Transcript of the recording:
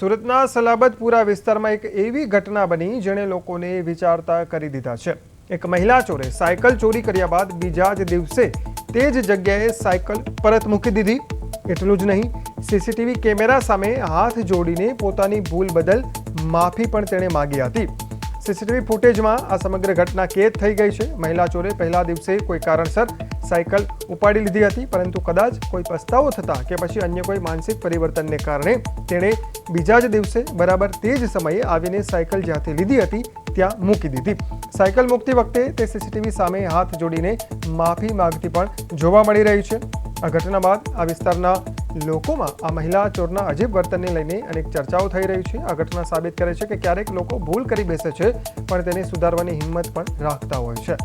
સુરતના સલાબતપુરા વિસ્તારમાં એક એવી ઘટના બની જેણે લોકોને વિચારતા કરી દીધા છે। એક મહિલા ચોરે સાયકલ ચોરી કર્યા બાદ બીજા જ દિવસે તે જ જગ્યાએ સાયકલ પરત મૂકી દીધી। એટલું જ નહીં, સીસીટીવી કેમેરા સામે હાથ જોડીને પોતાની ભૂલ બદલ માફી પણ તેણે માંગી હતી। સીસીટીવી ફૂટેજમાં આ સમગ્ર ઘટના કેદ થઈ ગઈ છે। મહિલા ચોરે પહેલા દિવસે કોઈ કારણસર સાયકલ ઉપાડી લીધી હતી, પરંતુ કદાચ કોઈ પસ્તાવો થતા કે પછી અન્ય કોઈ માનસિક પરિવર્તનને કારણે તેણે બીજા જ દિવસે બરાબર તે જ સમયે આવીને સાયકલ જ્યાંથી લીધી હતી ત્યાં મૂકી દીધી। સાયકલ મૂકતી વખતે તે સીસીટીવી સામે હાથ જોડીને માફી માંગતી પણ જોવા મળી રહી છે। આ ઘટના બાદ આ વિસ્તારના લોકોમાં આ મહિલા ચોરના અજીબ વર્તનને લઈને અનેક ચર્ચાઓ થઈ રહી છે। આ ઘટના સાબિત કરે છે કે ક્યારેક લોકો ભૂલ કરી બેસે છે, પણ તેને સુધારવાની હિંમત પણ રાખતા હોય છે।